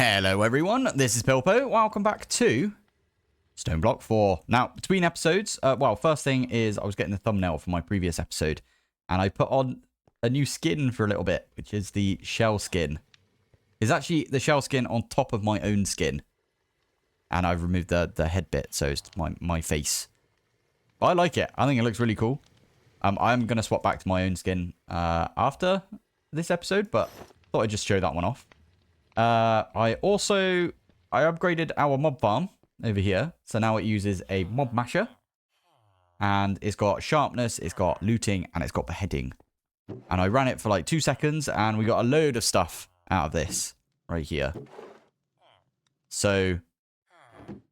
Hello everyone, this is Pilpoh. Welcome back to Stoneblock 4. Now, between episodes, well, first thing is I was getting the thumbnail for my previous episode, and I put on a new skin for a little bit, which is the shell skin. It's actually the shell skin on top of my own skin. And I've removed the head bit, so it's my face. But I like it. I think it looks really cool. I'm going to swap back to my own skin after this episode, but thought I'd just show that one off. I upgraded our mob farm over here. So now it uses a mob masher. And it's got sharpness, it's got looting, and it's got beheading. And I ran it for like 2 seconds, and we got a load of stuff out of this right here. So,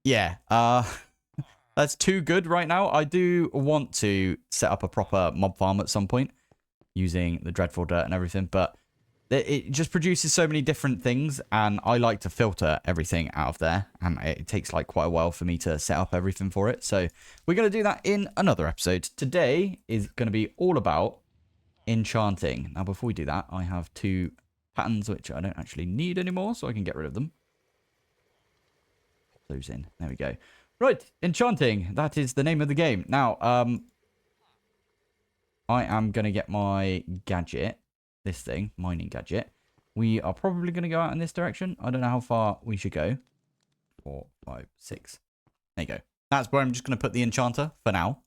yeah. That's too good right now. I do want to set up a proper mob farm at some point using the dreadful dirt and everything, but it just produces so many different things, and I like to filter everything out of there, and it takes like quite a while for me to set up everything for it. So we're going to do that in another episode. Today is going to be all about enchanting. Now, before we do that, I have 2 patterns which I don't actually need anymore, so I can get rid of them. Pop those in. There we go. Right, enchanting. That is the name of the game. Now, I am going to get my gadget. This thing, mining gadget. We are probably going to go out in this direction. I don't know how far we should go. 4, 5, 6. There you go. That's where I'm just going to put the enchanter for now.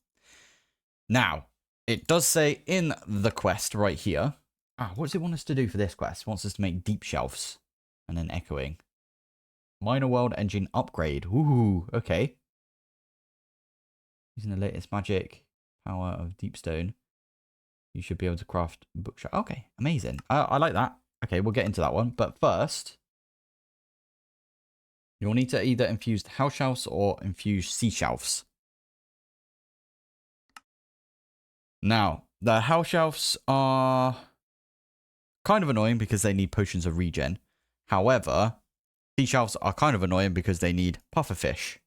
Now, it does say in the quest right here. What does it want us to do for this quest? It wants us to make deep shelves and then echoing. Minor world engine upgrade. Ooh, okay. Using the latest magic power of deep stone. You should be able to craft bookshelf. Okay, amazing. I like that. Okay, we'll get into that one. But first, you'll need to either infuse house shelves or infuse sea shelves. Now, the house shelves are kind of annoying because they need potions of regen. However, sea shelves are kind of annoying because they need pufferfish.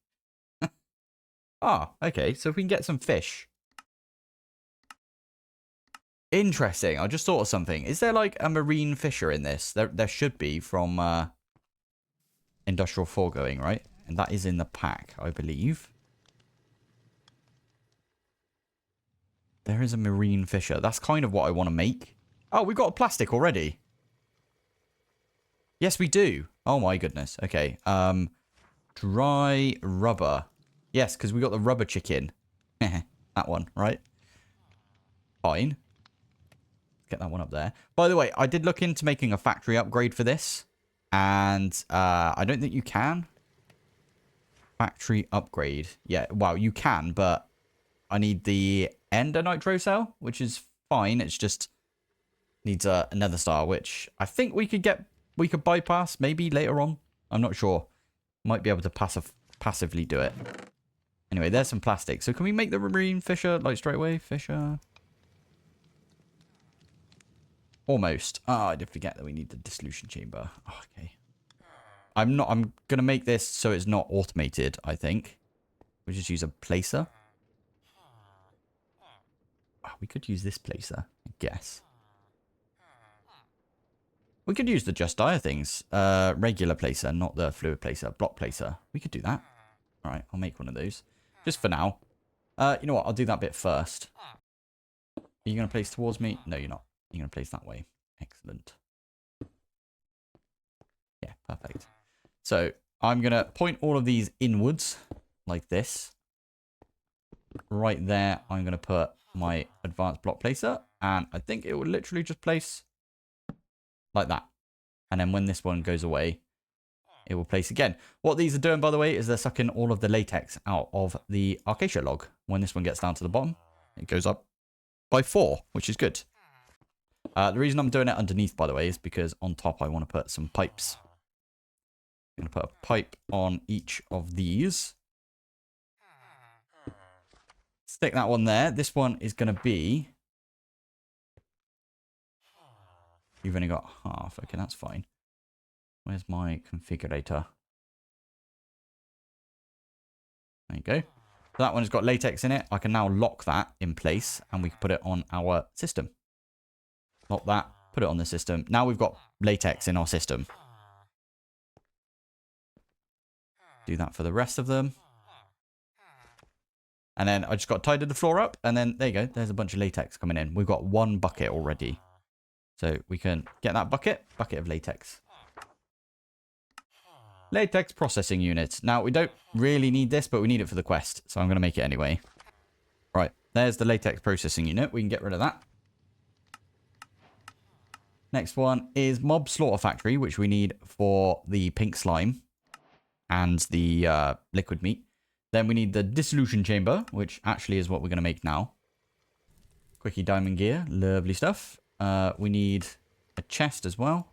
Okay. So if we can get some fish. Interesting. I just thought of something. Is there like a marine fisher in this? There should be from Industrial Foregoing, right? And that is in the pack, I believe. There is a marine fisher. That's kind of what I want to make. Oh, we've got a plastic already. Yes, we do. Oh my goodness. Okay. Dry rubber. Yes, because we got the rubber chicken. That one, right? Fine. Get that one up there. By the way, I did look into making a factory upgrade for this. And I don't think you can. Factory upgrade. Yeah, well, you can, but I need the ender nitro cell, which is fine. It's just needs a nether star, which I think we could bypass maybe later on. I'm not sure. Might be able to passively do it. Anyway, there's some plastic. So can we make the marine fisher like straight away? Fisher. Almost. I did forget that we need the dissolution chamber. Oh, okay. I'm going to make this so it's not automated, I think. We'll just use a placer. We could use this placer, I guess. We could use the Just Dire things. Regular placer, not the fluid placer. Block placer. We could do that. All right, I'll make one of those. Just for now. You know what? I'll do that bit first. Are you going to place towards me? No, you're not. You're going to place that way. Excellent. Yeah, perfect. So I'm going to point all of these inwards like this. Right there, I'm going to put my advanced block placer. And I think it will literally just place like that. And then when this one goes away, it will place again. What these are doing, by the way, is they're sucking all of the latex out of the acacia log. When this one gets down to the bottom, it goes up by 4, which is good. The reason I'm doing it underneath, by the way, is because on top I want to put some pipes. I'm going to put a pipe on each of these. Stick that one there. This one is going to be... You've only got half. Okay, that's fine. Where's my configurator? There you go. So that one's got latex in it. I can now lock that in place and we can put it on our system. Lock that, put it on the system. Now we've got latex in our system. Do that for the rest of them. And then I just got to tidy the floor up. And then there you go. There's a bunch of latex coming in. We've got 1 bucket already. So we can get that bucket of latex. Latex processing unit. Now, we don't really need this, but we need it for the quest. So I'm going to make it anyway. Right. There's the latex processing unit. We can get rid of that. Next one is Mob Slaughter Factory, which we need for the pink slime and the liquid meat. Then we need the Dissolution Chamber, which actually is what we're going to make now. Quickie Diamond Gear. Lovely stuff. We need a chest as well.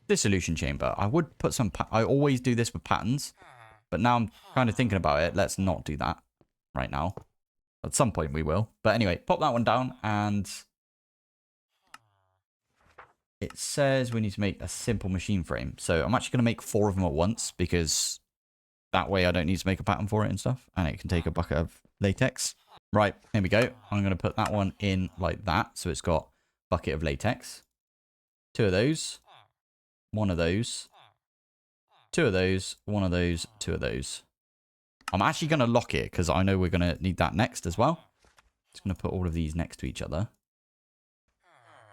Dissolution Chamber. I would put some... I always do this with patterns. But now I'm kind of thinking about it. Let's not do that right now. At some point we will. But anyway, pop that one down. And it says we need to make a simple machine frame. So I'm actually going to make 4 of them at once. Because that way I don't need to make a pattern for it and stuff. And it can take a bucket of latex. Right, here we go. I'm going to put that one in like that. So it's got bucket of latex. 2 of those. 1 of those. 2 of those. 1 of those. 2 of those. I'm actually going to lock it because I know we're going to need that next as well. Just going to put all of these next to each other.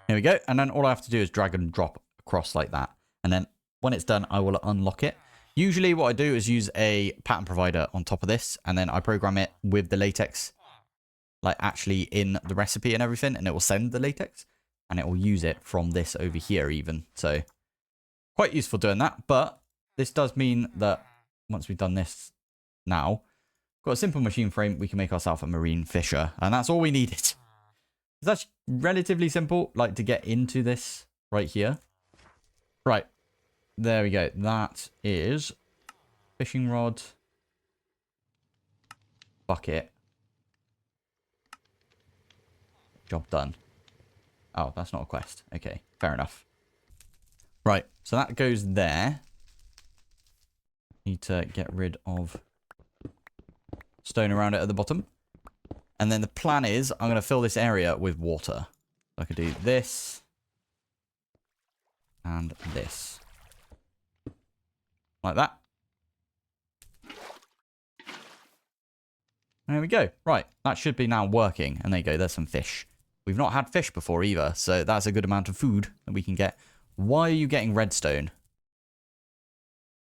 Here we go. And then all I have to do is drag and drop across like that. And then when it's done, I will unlock it. Usually what I do is use a pattern provider on top of this. And then I program it with the latex. Like actually in the recipe and everything. And it will send the latex. And it will use it from this over here even. So quite useful doing that. But this does mean that once we've done this now, got a simple machine frame, we can make ourselves a marine fisher. And that's all we needed. That's relatively simple, like to get into this right here. Right. There we go. That is fishing rod, bucket. Job done. Oh, that's not a quest. Okay, fair enough. Right, so that goes there. Need to get rid of stone around it at the bottom. And then the plan is I'm going to fill this area with water. I could do this. And this. Like that. There we go. Right, that should be now working. And there you go, there's some fish. We've not had fish before either, so that's a good amount of food that we can get. Why are you getting redstone?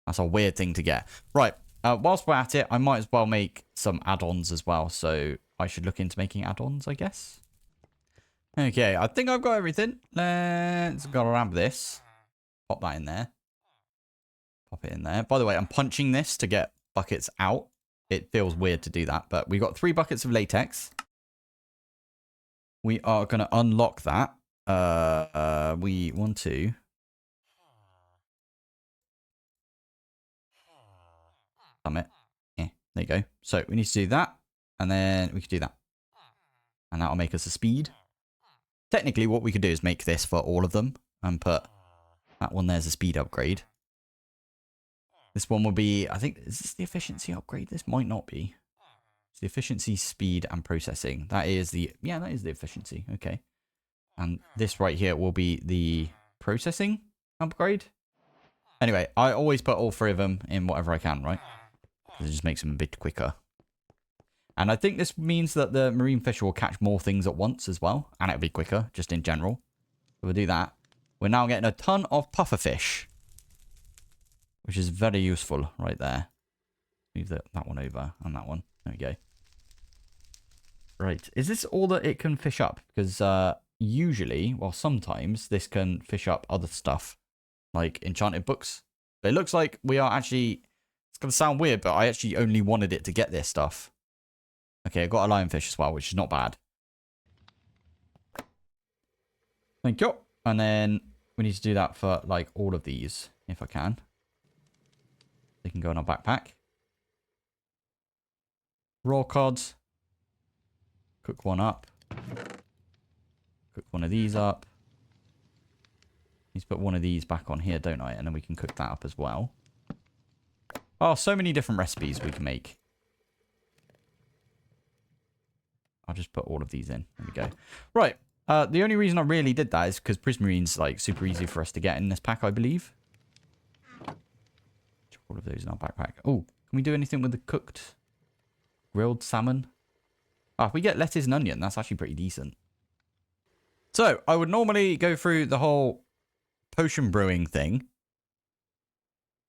That's a weird thing to get. Right, whilst we're at it, I might as well make some add-ons as well. So I should look into making add-ons, I guess. Okay, I think I've got everything. Let's grab this. Pop that in there. Pop it in there. By the way, I'm punching this to get buckets out. It feels weird to do that, but we've got 3 buckets of latex. We are going to unlock that. We want to. Damn it. Yeah, there you go. So we need to do that. And then we could do that. And that'll make us a speed. Technically, what we could do is make this for all of them. And put that one there's a speed upgrade. This one will be, I think, is this the efficiency upgrade? This might not be. It's the efficiency, speed, and processing. That is the, yeah, that is the efficiency. Okay. And this right here will be the processing upgrade. Anyway, I always put all 3 of them in whatever I can, right? It just makes them a bit quicker. And I think this means that the marine fisher will catch more things at once as well. And it'll be quicker, just in general. So we'll do that. We're now getting a ton of pufferfish. Which is very useful right there. Move that one over and that one. There we go. Right. Is this all that it can fish up? Because usually, well, sometimes this can fish up other stuff. Like enchanted books. But it looks like we are actually... It's going to sound weird, but I actually only wanted it to get this stuff. Okay, I got a lionfish as well, which is not bad. Thank you. And then we need to do that for like all of these, if I can. They can go in our backpack. Raw cod. Cook one up. Cook one of these up. Need to put one of these back on here, don't I? And then we can cook that up as well. Oh, so many different recipes we can make. I'll just put all of these in. There we go. Right. The only reason I really did that is because prismarine's like super easy for us to get in this pack, I believe. All of those in our backpack. Oh, can we do anything with the cooked grilled salmon? Ah, if we get lettuce and onion, that's actually pretty decent. So, I would normally go through the whole potion brewing thing.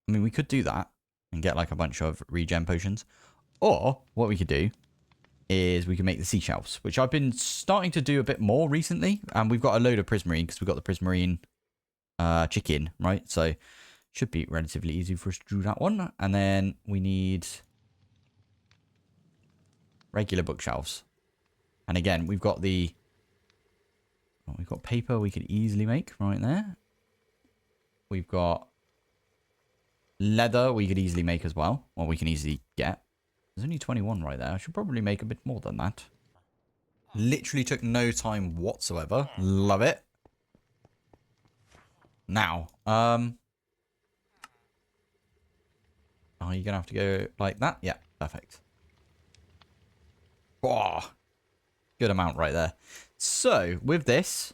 I mean, we could do that and get like a bunch of regen potions. Or, what we could do is we can make the seashells, which I've been starting to do a bit more recently. And we've got a load of prismarine because we've got the prismarine chicken, right? So, should be relatively easy for us to do that one. And then we need regular bookshelves. And again, we've got the... Oh, we've got paper we could easily make right there. We've got leather we could easily make as well. Well, we can easily get. There's only 21 right there. I should probably make a bit more than that. Literally took no time whatsoever. Love it. Now, are you going to have to go like that? Yeah, perfect. Oh, good amount right there. So, with this,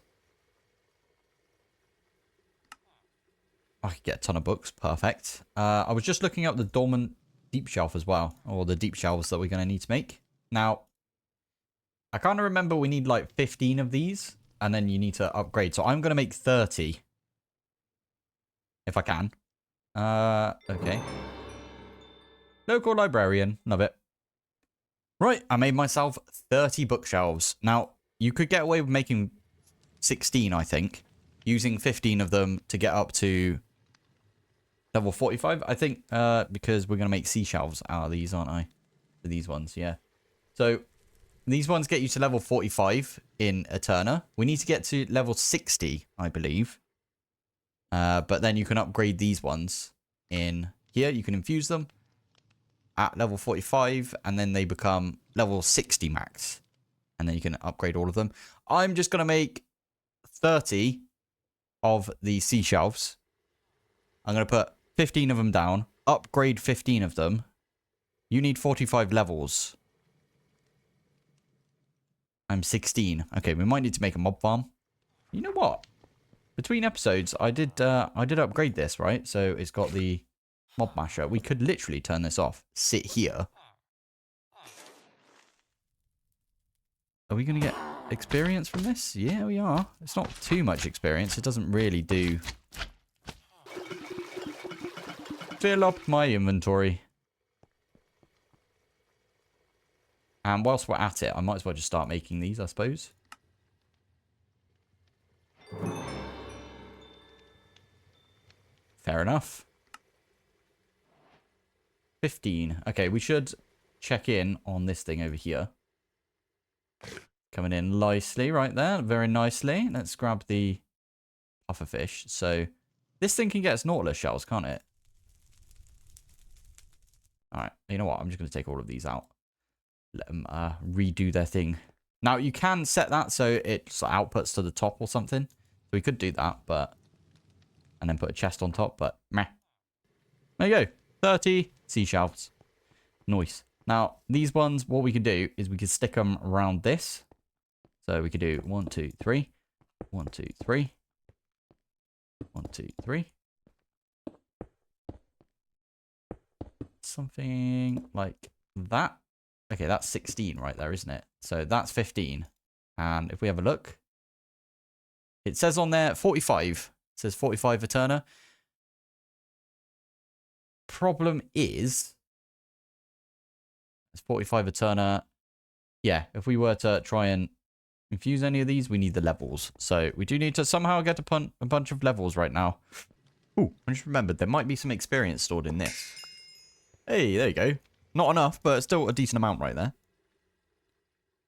I could get a ton of books. Perfect. I was just looking up the dormant deep shelf as well, or the deep shelves that we're going to need to make. Now, I kind of remember we need like 15 of these, and then you need to upgrade. So, I'm going to make 30. If I can. Okay. Local librarian. Love it. Right, I made myself 30 bookshelves. Now, you could get away with making 16, I think. Using 15 of them to get up to level 45, I think. Because we're going to make seashells out of these, aren't I? For these ones, yeah. So, these ones get you to level 45 in Eterna. We need to get to level 60, I believe. But then you can upgrade these ones in here. You can infuse them at level 45, and then they become level 60 max. And then you can upgrade all of them. I'm just going to make 30 of the seashelves. I'm going to put 15 of them down. Upgrade 15 of them. You need 45 levels. I'm 16. Okay, we might need to make a mob farm. You know what? Between episodes, I did upgrade this, right? So it's got the mob masher. We could literally turn this off. Sit here. Are we going to get experience from this? Yeah, we are. It's not too much experience. It doesn't really do... Fill up my inventory. And whilst we're at it, I might as well just start making these, I suppose. Fair enough. 15. Okay, we should check in on this thing over here. Coming in nicely right there. Very nicely. Let's grab the pufferfish. So, this thing can get us nautilus shells, can't it? Alright, you know what? I'm just going to take all of these out. Let them redo their thing. Now, you can set that so it outputs to the top or something. So we could do that, but... And then put a chest on top, but meh. There you go. 30 seashells. Nice. Now, these ones, what we can do is we can stick them around this. So we could do 1, 2, 3. 1, 2, 3. 1, 2, 3. Something like that. Okay, that's 16 right there, isn't it? So that's 15. And if we have a look, it says on there 45. It says 45 Eterna. Problem is, it's 45 Eterna. Yeah, if we were to try and infuse any of these, we need the levels. So we do need to somehow get a bunch of levels right now. Ooh, I just remembered there might be some experience stored in this. Hey, there you go. Not enough, but still a decent amount right there.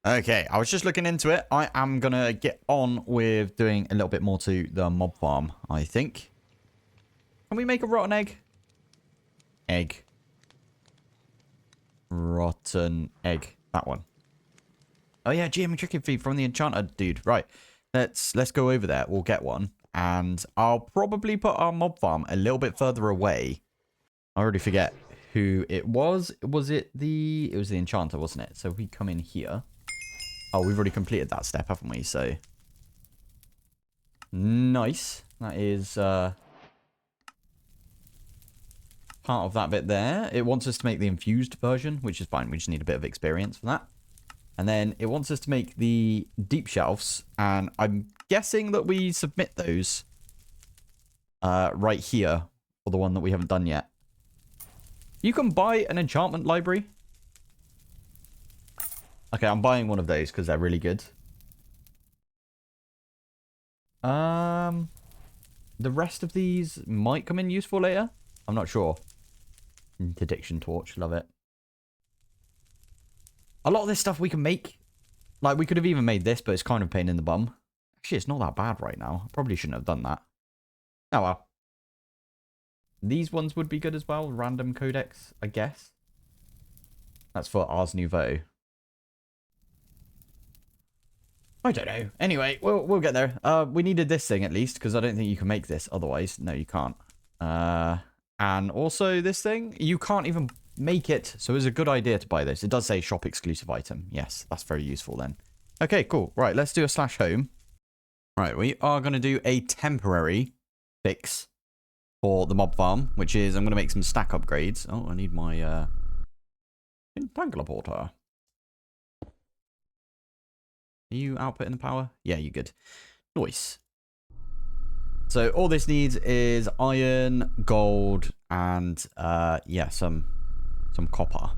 Okay, I was just looking into it. I am going to get on with doing a little bit more to the mob farm, I think. Can we make a rotten egg? Egg. Rotten egg. That one. Oh yeah, GM chicken feed from the enchanter dude. Right. Let's go over there. We'll get one. And I'll probably put our mob farm a little bit further away. I already forget who it was. It was the enchanter, wasn't it? So if we come in here. Oh, we've already completed that step, haven't we? So nice. That is part of that bit there. It wants us to make the infused version, which is fine. We just need a bit of experience for that. And then it wants us to make the deep shelves. And I'm guessing that we submit those right here for the one that we haven't done yet. You can buy an enchantment library. Okay, I'm buying one of those because they're really good. The rest of these might come in useful later. I'm not sure. Interdiction torch, love it. A lot of this stuff we can make. Like, we could have even made this, but it's kind of a pain in the bum. Actually, it's not that bad right now. I probably shouldn't have done that. Oh well. These ones would be good as well. Random codex, I guess. That's for Ars Nouveau. I don't know. Anyway, we'll get there. We needed this thing at least, because I don't think you can make this otherwise. No, you can't. And also this thing, you can't even make it. So it's a good idea to buy this. It does say shop exclusive item. Yes, that's very useful then. Okay, cool. Right, let's do a /home. Right, we are going to do a temporary fix for the mob farm, which is I'm going to make some stack upgrades. Oh, I need my entangler porter. Are you outputting the power? Yeah, you're good. Nice. So all this needs is iron, gold, and yeah, some copper.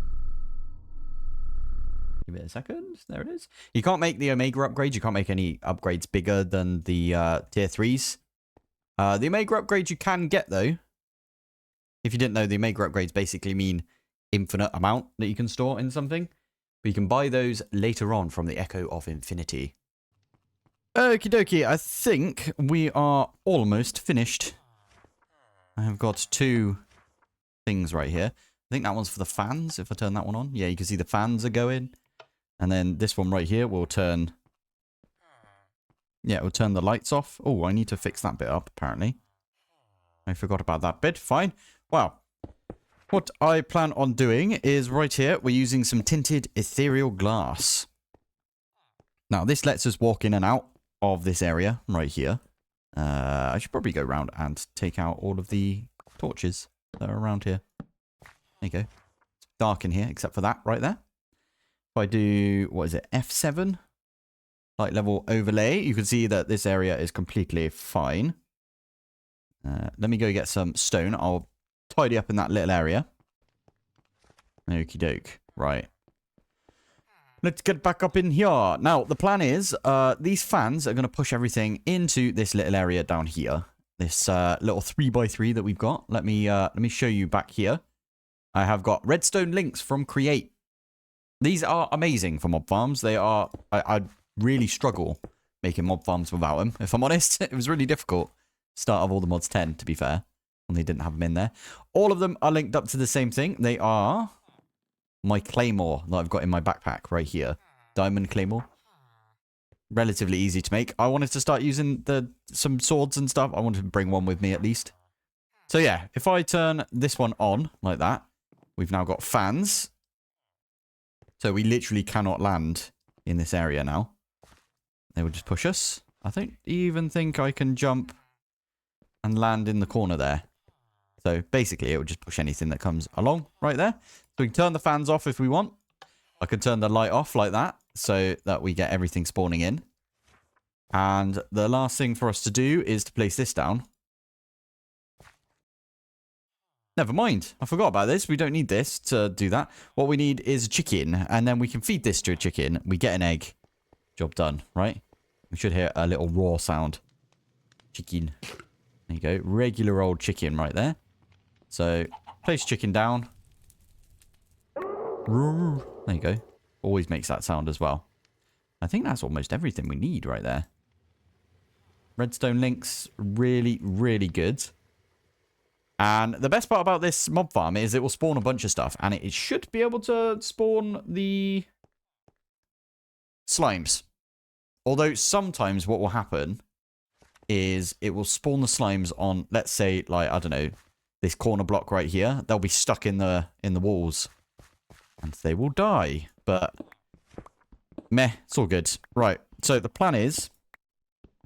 Give it a second. There it is. You can't make the Omega upgrades. You can't make any upgrades bigger than the tier 3s. The Omega upgrades you can get, though. If you didn't know, the Omega upgrades basically mean infinite amount that you can store in something. But you can buy those later on from the Echo of Infinity. Okie dokie, I think we are almost finished. I have got 2 things right here. I think that one's for the fans, if I turn that one on. Yeah, you can see the fans are going. And then this one right here will turn... Yeah, it will turn the lights off. Oh, I need to fix that bit up, apparently. I forgot about that bit. Fine. Wow. What I plan on doing is right here, we're using some tinted ethereal glass. Now, this lets us walk in and out of this area right here. I should probably go around and take out all of the torches that are around here. There you go. It's dark in here, except for that right there. If I do, what is it, F7? Light level overlay, you can see that this area is completely fine. Let me go get some stone. I'll tidy up in that little area. Okie doke. Right. Let's get back up in here. Now, the plan is, these fans are going to push everything into this little area down here. This little 3x3 that we've got. Let me show you back here. I have got redstone links from Create. These are amazing for mob farms. They are... I really struggle making mob farms without them, if I'm honest. It was really difficult. Start of all the mods 10, to be fair. When they didn't have them in there. All of them are linked up to the same thing. They are... my claymore that I've got in my backpack right here. Diamond claymore. Relatively easy to make. I wanted to start using some swords and stuff. I wanted to bring one with me at least. So yeah, if I turn this one on like that, we've now got fans. So we literally cannot land in this area now. They will just push us. I don't even think I can jump and land in the corner there. So basically, it will just push anything that comes along right there. So we can turn the fans off if we want. I can turn the light off like that so that we get everything spawning in. And the last thing for us to do is to place this down. Never mind. I forgot about this. We don't need this to do that. What we need is a chicken. And then we can feed this to a chicken. We get an egg. Job done, right? We should hear a little raw sound. Chicken. There you go. Regular old chicken right there. So, place chicken down. There you go. Always makes that sound as well. I think that's almost everything we need right there. Redstone links, really, really good. And the best part about this mob farm is it will spawn a bunch of stuff. And it should be able to spawn the slimes. Although sometimes what will happen is it will spawn the slimes on, let's say, like, I don't know, this corner block right here. They'll be stuck in the walls. And they will die. But, meh, it's all good. Right, so the plan is...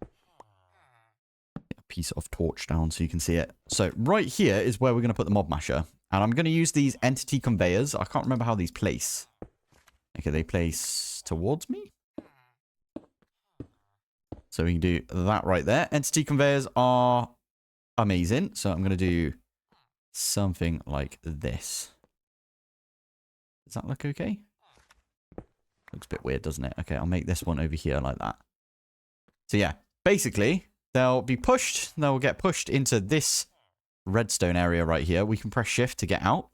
a piece of torch down so you can see it. So right here is where we're going to put the mob masher. And I'm going to use these entity conveyors. I can't remember how these place. Okay, they place towards me. So we can do that right there. Entity conveyors are amazing. So I'm going to do something like this. Does that look okay? Looks a bit weird, doesn't it? Okay, I'll make this one over here like that. So yeah, basically, they'll be pushed. They'll get pushed into this redstone area right here. We can press shift to get out.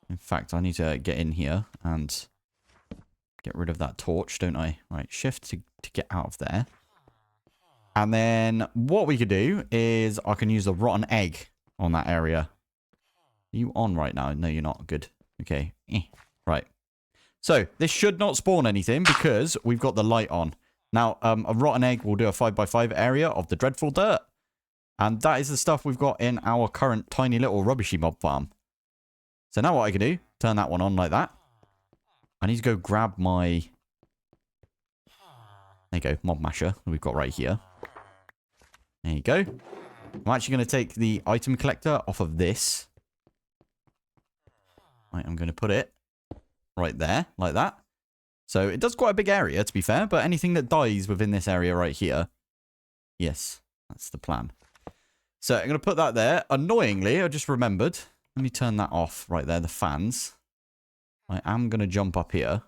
In fact, I need to get in here and get rid of that torch, don't I? Right, shift to get out of there. And then what we could do is I can use the rotten egg on that area. Are you on right now? No, you're not. Good. Okay. Right. So this should not spawn anything because we've got the light on. Now, a rotten egg will do a 5x5 area of the dreadful dirt. And that is the stuff we've got in our current tiny little rubbishy mob farm. So now what I can do, turn that one on like that. I need to go grab my... There you go, mob masher we've got right here. There you go. I'm actually going to take the item collector off of this. Right, I'm going to put it right there, like that. So it does quite a big area, to be fair, but anything that dies within this area right here, yes, that's the plan. So I'm going to put that there. Annoyingly, I just remembered. Let me turn that off right there, the fans. I am going to jump up here.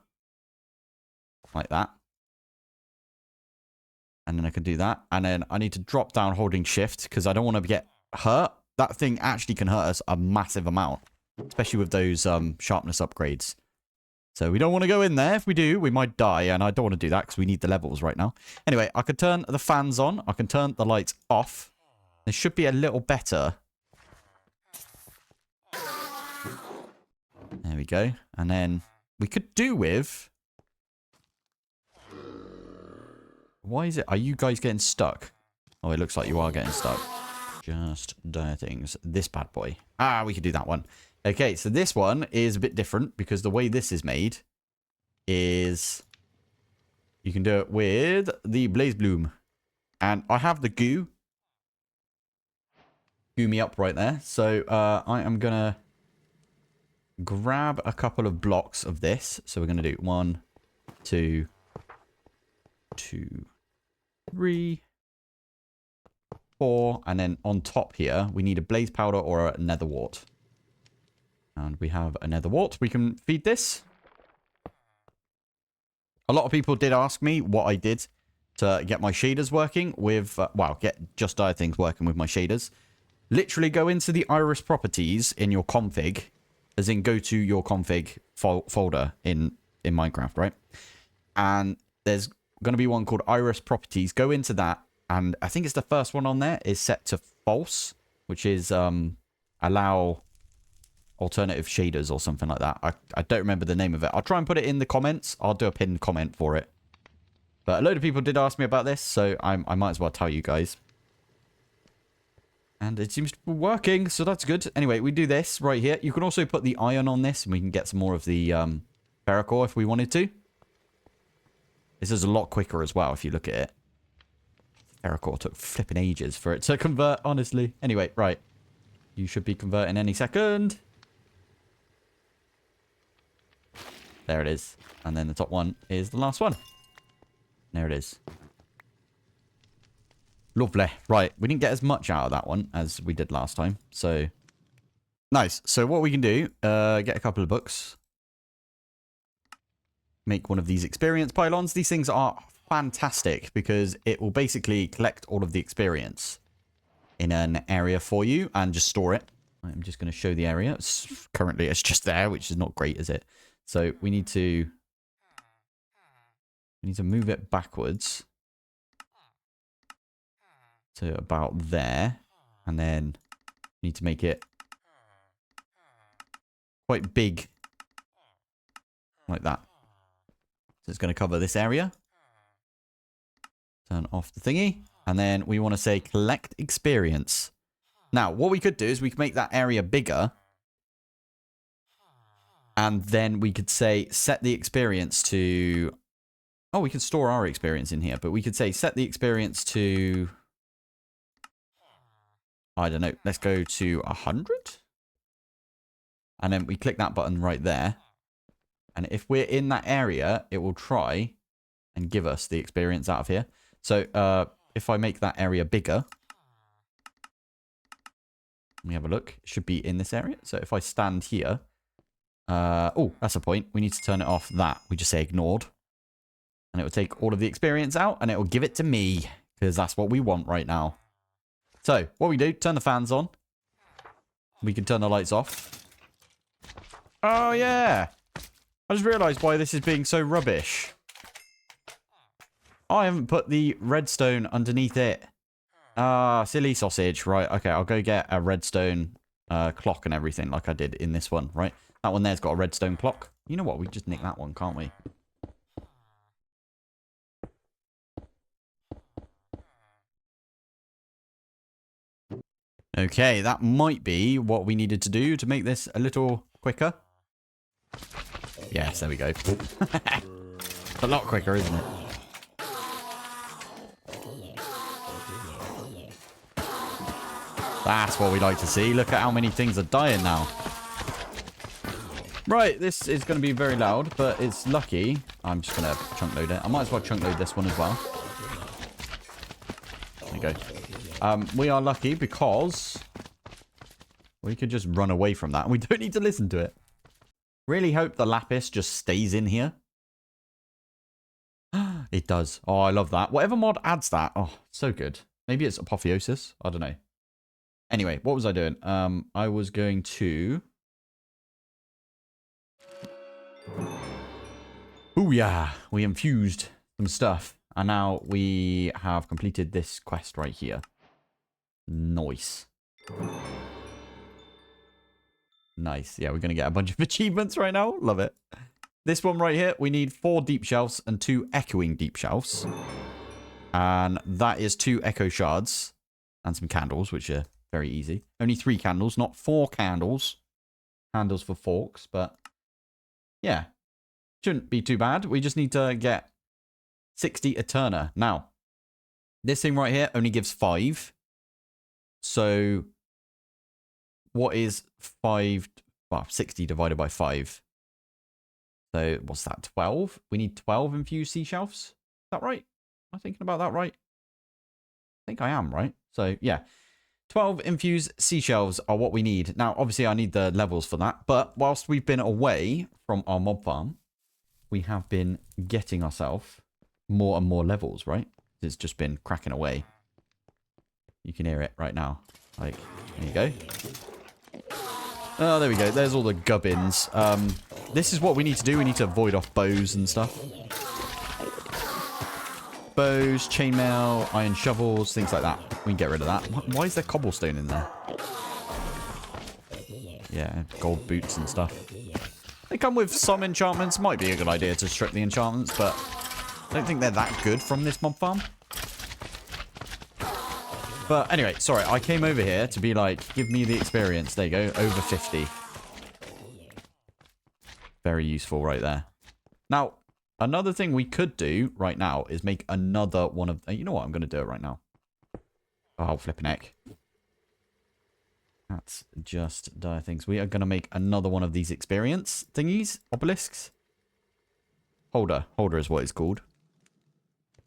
Like that. And then I can do that. And then I need to drop down holding shift because I don't want to get hurt. That thing actually can hurt us a massive amount. Especially with those sharpness upgrades. So we don't want to go in there. If we do, we might die. And I don't want to do that because we need the levels right now. Anyway, I can turn the fans on. I can turn the lights off. This should be a little better. There we go. And then we could do with... Why is it? Are you guys getting stuck? Oh, it looks like you are getting stuck. Just dire things. This bad boy. Ah, we could do that one. Okay, so this one is a bit different because the way this is made is you can do it with the blaze bloom. And I have the goo. Goo me up right there. So I am going to grab a couple of blocks of this. So we're going to do 1, 2, 2, 3, 4. And then on top here, we need a blaze powder or a nether wart. And we have a nether wart. We can feed this. A lot of people did ask me what I did to get my shaders working with, well, get Just Die things working with my shaders. Literally go into the iris properties in your config, as in go to your config folder in Minecraft, right? And there's going to be one called iris properties. Go into that, and I think it's the first one on there is set to false, which is allow alternative shaders or something like that. I don't remember the name of it. I'll try and put it in the comments. I'll do a pinned comment for it. But a load of people did ask me about this, so I might as well tell you guys. And it seems to be working, so that's good. Anyway, we do this right here. You can also put the iron on this, and we can get some more of the ferrocore if we wanted to. This is a lot quicker as well, if you look at it. Ferrocore took flipping ages for it to convert, honestly. Anyway, right. You should be converting any second. There it is. And then the top one is the last one. There it is. Lovely. Right. We didn't get as much out of that one as we did last time. So, nice. So what we can do, get a couple of books. Make one of these experience pylons. These things are fantastic because it will basically collect all of the experience in an area for you and just store it. I'm just going to show the area. Currently, it's just there, which is not great, is it? So we need to move it backwards to about there, and then need to make it quite big, like that. So it's going to cover this area. Turn off the thingy, and then we want to say collect experience. Now, what we could do is we could make that area bigger. And then we could say, set the experience to... Oh, we can store our experience in here. But we could say, set the experience to... I don't know. Let's go to 100? And then we click that button right there. And if we're in that area, it will try and give us the experience out of here. So if I make that area bigger, let me have a look. It should be in this area. So if I stand here, oh, that's a point. We need to turn it off that. We just say ignored. And it will take all of the experience out and it will give it to me because that's what we want right now. So what we do, turn the fans on. We can turn the lights off. Oh, yeah. I just realized why this is being so rubbish. I haven't put the redstone underneath it. Ah, silly sausage. Right, okay, I'll go get a redstone clock and everything like I did in this one, right? That one there's got a redstone clock. You know what? We just nick that one, can't we? Okay, that might be what we needed to do to make this a little quicker. Yes, there we go. A lot quicker, isn't it? That's what we like to see. Look at how many things are dying now. Right, this is going to be very loud, but it's lucky. I'm just going to chunk load it. I might as well chunk load this one as well. There you go. We are lucky because we could just run away from that and we don't need to listen to it. Really hope the lapis just stays in here. It does. Oh, I love that. Whatever mod adds that. Oh, so good. Maybe it's apotheosis. I don't know. Anyway, what was I doing? I was going to... Booyah! We infused some stuff. And now we have completed this quest right here. Nice. Nice. Yeah, we're going to get a bunch of achievements right now. Love it. This one right here, we need 4 deep shelves and 2 echoing deep shelves. And that is 2 echo shards and some candles, which are very easy. Only 3 candles, not 4 candles. Candles for forks, but yeah. Shouldn't be too bad. We just need to get 60 Eterna. Now, this thing right here only gives 5. So, what is 5? Well, 60 divided by 5. So, what's that? 12? We need 12 infused sea shelves. Is that right? Am I thinking about that right? I think I am, right? So, yeah. 12 infused seashells are what we need. Now, obviously, I need the levels for that. But whilst we've been away from our mob farm, we have been getting ourselves more and more levels, right? It's just been cracking away. You can hear it right now. Like, there you go. Oh, there we go. There's all the gubbins. This is what we need to do. We need to void off bows and stuff. Bows, chainmail, iron shovels, things like that. We can get rid of that. Why is there cobblestone in there? Yeah, gold boots and stuff. They come with some enchantments. Might be a good idea to strip the enchantments, but I don't think they're that good from this mob farm. But anyway, sorry, I came over here to be like, give me the experience. There you go, over 50. Very useful right there. Now, another thing we could do right now is make another one of... You know what? I'm going to do it right now. Oh, flipping heck. That's just dire things. We are going to make another one of these experience thingies. Obelisks. Holder. Holder is what it's called.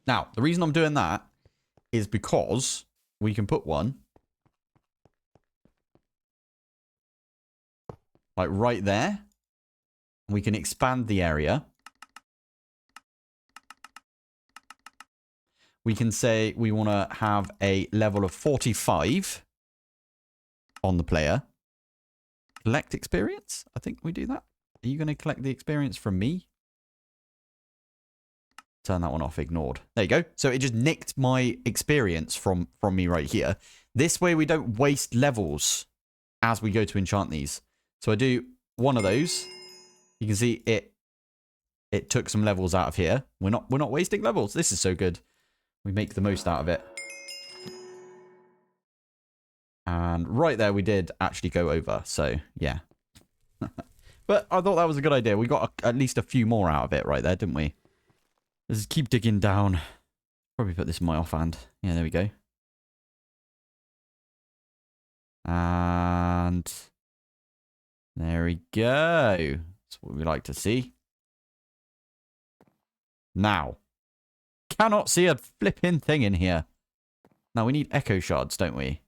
Now, the reason I'm doing that is because we can put one like right there. We can expand the area. We can say we want to have a level of 45 on the player. Collect experience? I think we do that. Are you going to collect the experience from me? Turn that one off. Ignored. There you go. So it just nicked my experience from me right here. This way we don't waste levels as we go to enchant these. So I do one of those. You can see it took some levels out of here. We're not wasting levels. This is so good. We make the most out of it. And right there, we did actually go over. So, yeah. But I thought that was a good idea. We got at least a few more out of it right there, didn't we? Let's just keep digging down. Probably put this in my offhand. Yeah, there we go. And There we go. That's what we like to see. Now. Cannot see a flipping thing in here. Now, we need echo shards, don't we?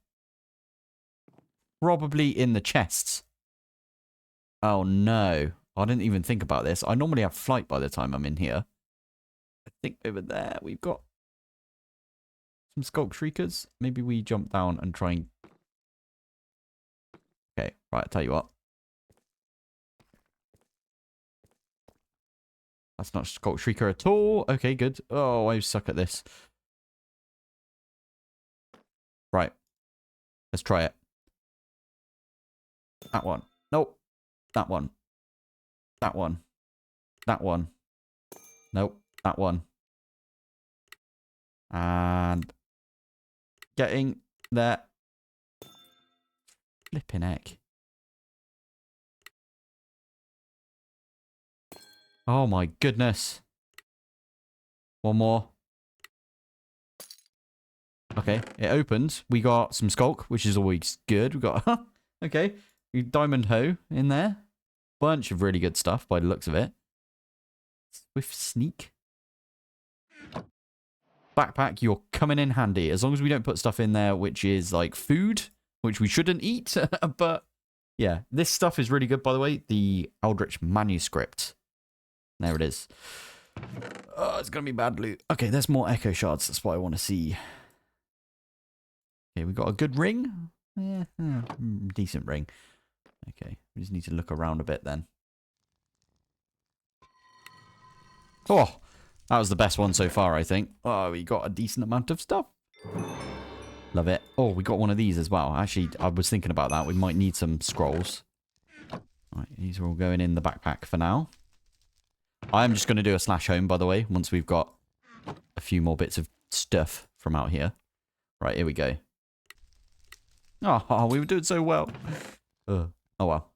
Probably in the chests. Oh, no. I didn't even think about this. I normally have flight by the time I'm in here. I think over there we've got some skulk shriekers. Maybe we jump down and try and... Okay, right, I'll tell you what. That's not skulk shrieker at all. Okay, good. Oh, I suck at this. Right. Let's try it. That one. Nope. That one. That one. That one. Nope. That one. And getting there. Flipping heck. Oh my goodness. One more. Okay, it opened. We got some skulk, which is always good. We got, okay, diamond hoe in there. Bunch of really good stuff by the looks of it. Swift sneak. Backpack, you're coming in handy. As long as we don't put stuff in there which is like food, which we shouldn't eat. But yeah, this stuff is really good, by the way. The Eldritch manuscript. There it is. Oh, it's going to be bad loot. Okay, there's more echo shards. That's what I want to see. Okay, we got a good ring. Yeah, decent ring. Okay, we just need to look around a bit then. Oh, that was the best one so far, I think. Oh, we got a decent amount of stuff. Love it. Oh, we got one of these as well. Actually, I was thinking about that. We might need some scrolls. All right, these are all going in the backpack for now. I'm just going to do a slash home, by the way, once we've got a few more bits of stuff from out here. Right, here we go. Oh, we were doing so well. Oh, well.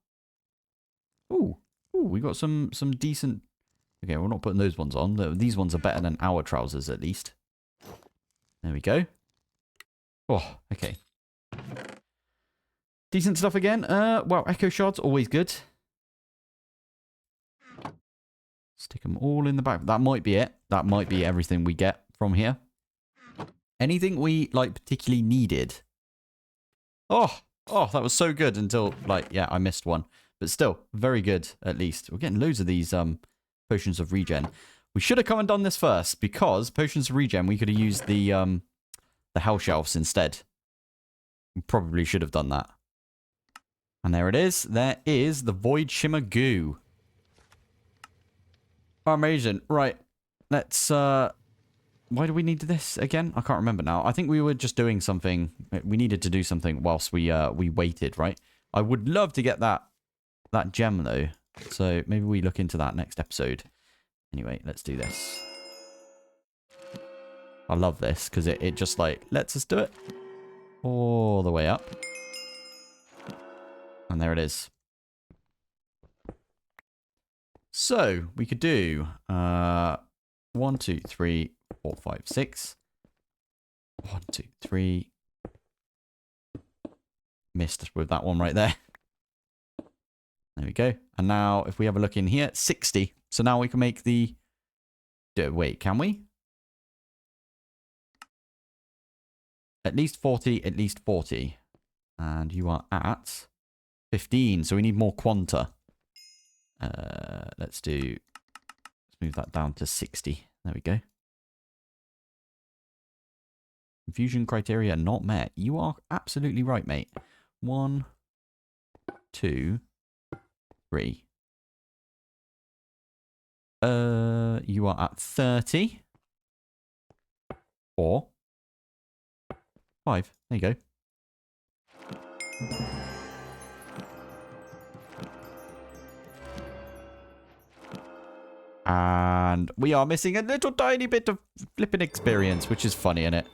Ooh, we got some decent... Okay, we're not putting those ones on. These ones are better than our trousers, at least. There we go. Oh, okay. Decent stuff again. Well, echo shards, always good. Stick them all in the back. That might be it. That might be everything we get from here. Anything we, like, particularly needed? Oh, that was so good until, like, yeah, I missed one. But still, very good, at least. We're getting loads of these potions of regen. We should have come and done this first, because potions of regen, we could have used the hell shelves instead. We probably should have done that. And there it is. There is the Void Shimmer Goo. Amazing. Right. Let's, why do we need this again? I can't remember now. I think we were just doing something. We needed to do something whilst we waited, right? I would love to get that gem, though. So maybe we look into that next episode. Anyway, let's do this. I love this because it just, like, lets us do it all the way up. And there it is. So, we could do 1, 2, 3, 4, 5, 6. 1, 2, 3. Missed with that one right there. There we go. And now, if we have a look in here, 60. So now we can make the... Wait, can we? At least 40, at least 40. And you are at 15. So we need more quanta. Let's move that down to 60. There we go. Confusion criteria not met. You are absolutely right, mate. 1, 2, 3. You are at 30. 4. 5. There you go. And we are missing a little tiny bit of flipping experience, which is funny, isn't it?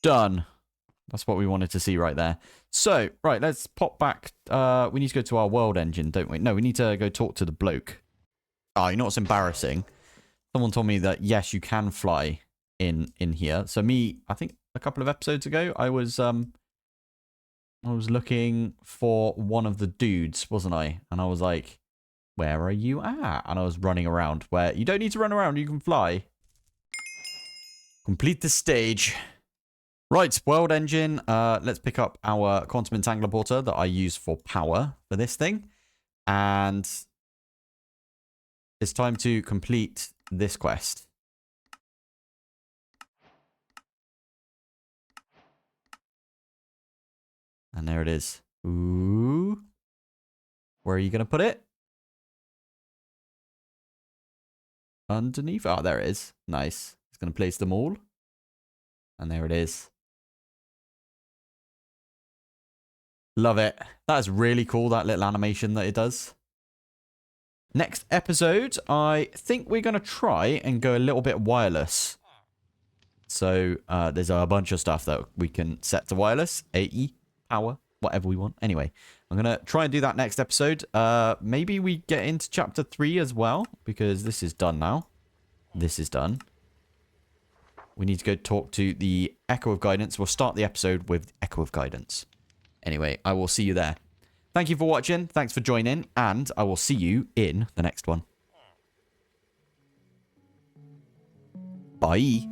Done. That's what we wanted to see right there. So, right, let's pop back. We need to go to our world engine, don't we? No, we need to go talk to the bloke. Oh, you know what's embarrassing? Someone told me that, yes, you can fly in here. So me, I think a couple of episodes ago, I was I was looking for one of the dudes, wasn't I? And I was like, where are you at? And I was running around where you don't need to run around. You can fly. Complete the stage. Right, world engine. Let's pick up our quantum entangler porter that I use for power for this thing. And it's time to complete this quest. And there it is. Ooh. Where are you going to put it? Underneath. Oh, there it is. Nice. It's going to place them all. And there it is. Love it. That's really cool, that little animation that it does. Next episode, I think we're going to try and go a little bit wireless. So there's a bunch of stuff that we can set to wireless. AE, power, whatever we want. Anyway, I'm going to try and do that next episode. Maybe we get into chapter 3 as well, because this is done now. This is done. We need to go talk to the Echo of Guidance. We'll start the episode with Echo of Guidance. Anyway, I will see you there. Thank you for watching. Thanks for joining. And I will see you in the next one. Bye.